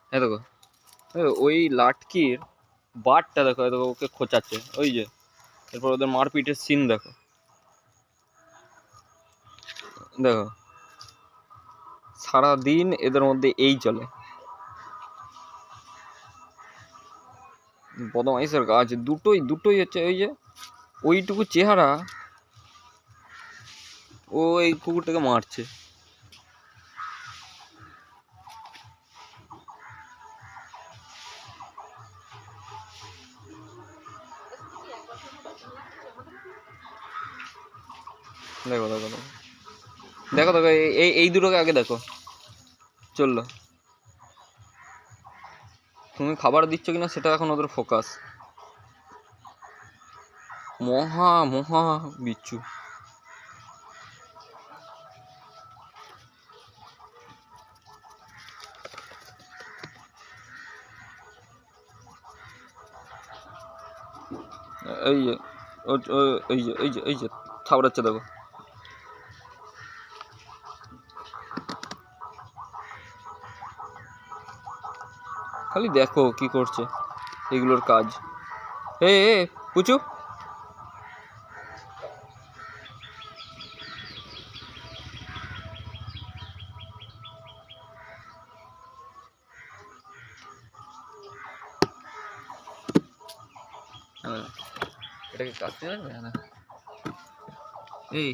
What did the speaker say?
হ্যাঁ দেখো ওই লাটকির বারটা দেখো, দেখো ওকে খোঁচাচ্ছে ওই যে, এরপর ওদের মারপিটের সিন দেখো, দেখো সারাদিন এদের মধ্যে এই চলে, বদমাইশের গাছ দুটোই দুটোই হচ্ছে ওই যে ওইটুকু চেহারা, ও এই কুকুরটাকে মারছে। দেখো দেখো দেখো দেখো দেখো এই এই দুটোকে আগে দেখো চললো, তুমি খাবার দিচ্ছ কিনা সেটা এখন ওদের ফোকাস। মহা মহা বিচ্ছু। এই যে এই যে এই যে এই যে থাবড়াচ্ছে দেখো, খালি দেখো কি করছে এগুলোর কাজ। এ পুচু, এটাকে কাটতে পারবে না এই